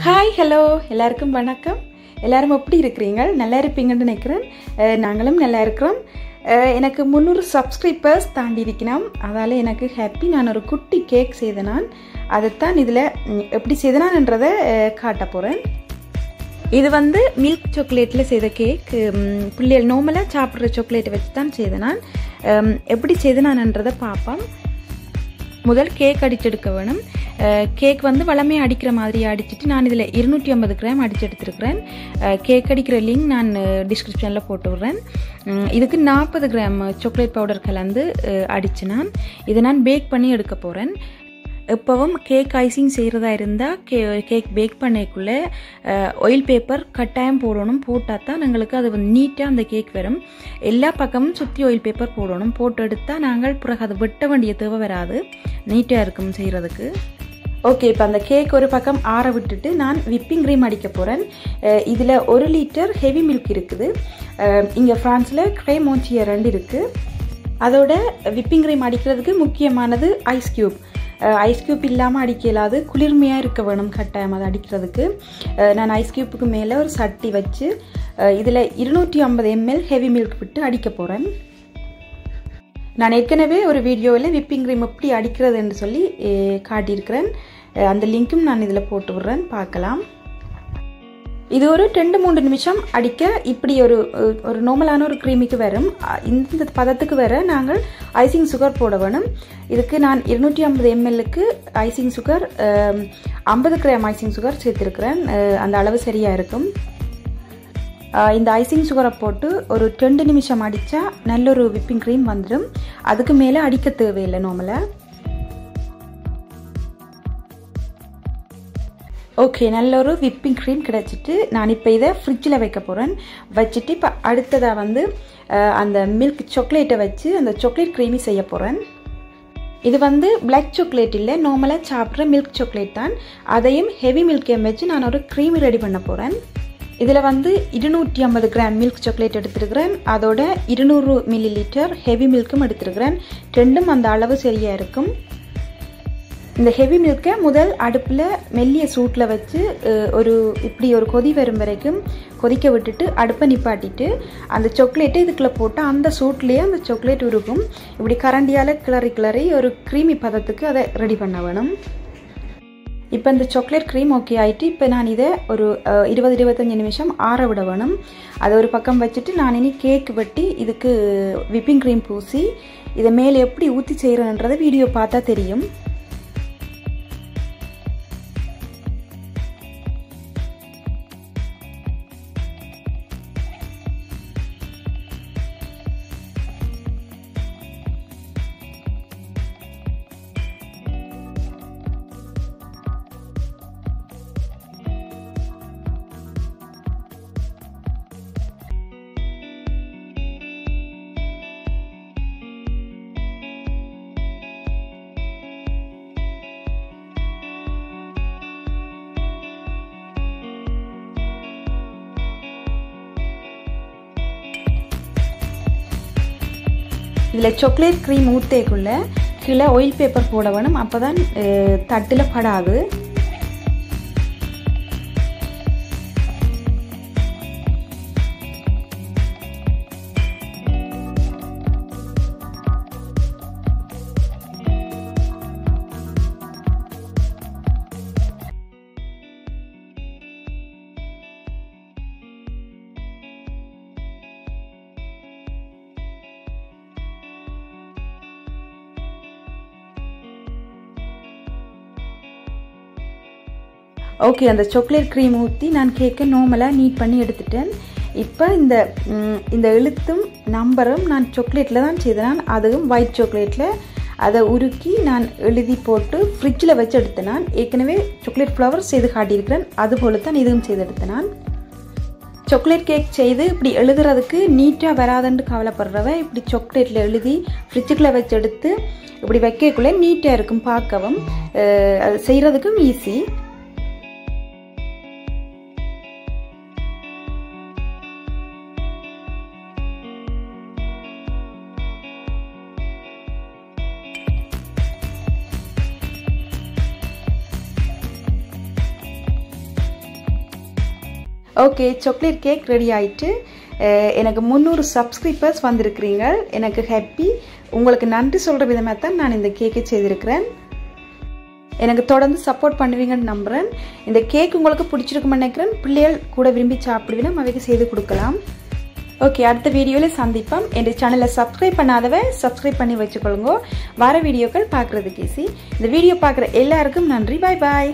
Hi hello எல்லாருக்கும் வணக்கம். எல்லாரும் எப்படி இருக்கிறீங்க? நல்லா இருப்பீங்கன்னு நினைக்கிறேன். நாங்களும் நல்லா இருக்கிறோம். எனக்கு 300 சப்ஸ்கிரைபர்ஸ் தாண்டி இருக்கணும். அதால் எனக்கு ஹாப்பி. நான் ஒரு குட்டி கேக் செய்தேன். அதைத்தான் இதில் எப்படி செய்தேனான்றதை காட்ட போகிறேன். இது வந்து மில்க் சாக்லேட்டில் செய்த கேக். பிள்ளைகள் நார்மலாக சாப்பிட்ற சாக்லேட்டை வச்சு தான் செய்தேன். எப்படி செய்தேனான்றதை பார்ப்போம். முதல் கேக் அடிச்செடுக்க வேணும். கேக் வந்து வளமையாக அடிக்கிற மாதிரி அடிச்சுட்டு நான் இதில் 250 கிராம் அடிச்சு எடுத்துருக்கிறேன். கேக் அடிக்கிற லிங்க் நான் டிஸ்கிரிப்ஷனில் போட்டு விட்றேன். இதுக்கு 40 கிராம் சாக்லேட் பவுடர் கலந்து அடித்து இதை நான் பேக் பண்ணி எடுக்க போகிறேன். எப்போவும் கேக் ஐசிங் செய்கிறதா இருந்தால் கேக் பேக் பண்ணக்குள்ளே ஆயில் பேப்பர் கட்டாயம் போடணும். போட்டால் தான் எங்களுக்கு அது வந்து நீட்டாக அந்த கேக் வரும். எல்லா பக்கமும் சுற்றி ஆயில் பேப்பர் போடணும். போட்டு எடுத்தால் நாங்கள் பிறகு அது வெட்ட வேண்டிய தேவை வராது. நீட்டாக இருக்கும் செய்கிறதுக்கு. ஓகே, இப்போ அந்த கேக் ஒரு பக்கம் ஆற விட்டுட்டு நான் விப்பிங் க்ரீம் அடிக்க போகிறேன். இதில் 1 லிட்டர் ஹெவி மில்க் இருக்குது. இங்கே ஃப்ரான்ஸில் க்ரேமோன்சியா 2 இருக்குது. அதோட விப்பிங் க்ரீம் அடிக்கிறதுக்கு முக்கியமானது ஐஸ் க்யூப். ஐஸ் க்யூப் இல்லாமல் அடிக்க இயலாது. குளிர்மையாக இருக்க வேணும் கட்டாயம் அதை அடிக்கிறதுக்கு. நான் ஐஸ் க்யூப்புக்கு மேலே ஒரு சட்டி வச்சு இதில் 250 ml ஹெவி மில்க் விட்டு அடிக்க போகிறேன். நான் ஏற்கனவே ஒரு வீடியோவில் விப்பிங் க்ரீம் எப்படி அடிக்கிறதுன்னு சொல்லி காட்டியிருக்கிறேன். அந்த லிங்க்கும் நான் இதில் போட்டு விட்றேன், பார்க்கலாம். இது ஒரு 2-3 நிமிஷம் அடிக்க இப்படி ஒரு நார்மலான ஒரு க்ரீமிக்கு வரும். இந்த பதத்துக்கு வர நாங்கள் ஐசிங் சுகர் போட வேணும். இதுக்கு நான் 250 mlக்கு icing sugar 50 gram icing sugar சேர்த்துருக்கிறேன். அந்த அளவு சரியாக இருக்கும். இந்த ஐசிங் சுகரை போட்டு ஒரு 2 நிமிஷம் அடித்தா நல்ல ஒரு விப்பிங் க்ரீம் வந்துடும். அதுக்கு மேலே அடிக்க தேவையில்லை நார்மலாக. ஓகே, நல்ல ஒரு விப்பிங் க்ரீம் கிடச்சிட்டு நான் இப்போ இதை ஃப்ரிட்ஜில் வைக்க போகிறேன். வச்சுட்டு இப்போ அடுத்ததாக வந்து அந்த மில்க் சாக்லேட்டை வச்சு அந்த சாக்லேட் க்ரீமி செய்ய போகிறேன். இது வந்து பிளாக் சாக்லேட் இல்லை, நார்மலாக சாப்பிட்ற மில்க் சாக்லேட் தான். அதையும் ஹெவி மில்க்கையும் வச்சு நான் ஒரு க்ரீமி ரெடி பண்ண போகிறேன். இதில் வந்து 250 கிராம் மில்க் சாக்லேட் எடுத்துருக்கிறேன். அதோட 200 ml ஹெவி மில்க்கும் எடுத்துருக்கிறேன். ரெண்டும் அந்த அளவு சரியாக இருக்கும். இந்த ஹெவி மில்கை முதல் அடுப்பில் மெல்லிய சூட்டில் வச்சு இப்படி ஒரு கொதி வரும் வரைக்கும் கொதிக்க விட்டுட்டு அடுப்பை நிப்பாட்டிட்டு அந்த சாக்லேட்டை இதுக்குள்ளே போட்டு அந்த சூட்லேயே அந்த சாக்லேட் உருகும். இப்படி கரண்டியால் கிளறி ஒரு க்ரீமி பதத்துக்கு அதை ரெடி பண்ண வேணும். இப்போ இந்த சாக்லேட் க்ரீம் ஓகே ஆகிட்டு இப்போ நான் இதை ஒரு 20-25 நிமிஷம் ஆற விட வேணும். அதை ஒரு பக்கம் வச்சுட்டு நான் இனி கேக் வெட்டி இதுக்கு விப்பிங் க்ரீம் பூசி இதை மேலே எப்படி ஊற்றி செய்கிறேன்றதை வீடியோ பார்த்தா தெரியும். இதில் சாக்லேட் க்ரீம் ஊற்றக்குள்ளே கீழே ஆயில் பேப்பர் போட வேணும். அப்போ தான் தட்டில் படாது. ஓகே, அந்த சாக்லேட் க்ரீம் ஊற்றி நான் கேக்கை நார்மலாக நீட் பண்ணி எடுத்துட்டேன். இப்போ இந்த எழுத்தும் நம்பரும் நான் சாக்லேட்டில் தான் செய்தேன். அதுவும் ஒயிட் சாக்லேட்டில் அதை உருக்கி நான் எழுதி போட்டு ஃப்ரிட்ஜில் வச்சு எடுத்தேன். நான் ஏற்கனவே சாக்லேட் ஃப்ளவர் செய்து காட்டியிருக்கிறேன். அதுபோல தான் இதுவும் செய்து எடுத்தேன். நான் சாக்லேட் கேக் செய்து இப்படி எழுதுறதுக்கு நீட்டாக வராதுன்னு கவலைப்படுறவ இப்படி சாக்லேட்டில் எழுதி ஃப்ரிட்ஜுக்குள்ளே வச்சு எடுத்து இப்படி வைக்கக்குள்ளே நீட்டாக இருக்கும். பார்க்கவும் அது செய்கிறதுக்கும் easy. Okay, chocolate cake ready ஆயிட்டு. எனக்கு 300 சப்ஸ்கிரைபர்ஸ் வந்திருக்கிறீங்க. எனக்கு ஹாப்பி. உங்களுக்கு நன்றி சொல்கிற விதமாக தான் நான் இந்த கேக்கை செய்திருக்கிறேன். எனக்கு தொடர்ந்து சப்போர்ட் பண்ணுவீங்கன்னு நம்புகிறேன். இந்த கேக் உங்களுக்கு பிடிச்சிருக்குன்னு நினைக்கிறேன். பிள்ளைகள் கூட விரும்பி சாப்பிடுவீங்கன்னா அவைக்கு செய்து கொடுக்கலாம். ஓகே, அடுத்த வீடியோவில் சந்திப்போம். என் சேனலை சப்ஸ்கிரைப் பண்ணாதவ சப்ஸ்கிரைப் பண்ணி வச்சுக்கொள்ளுங்க. வர வீடியோக்கள் பார்க்குறதுக்கு ஈஸி. இந்த வீடியோ பார்க்குற எல்லாருக்கும் நன்றி. பாய் பாய்.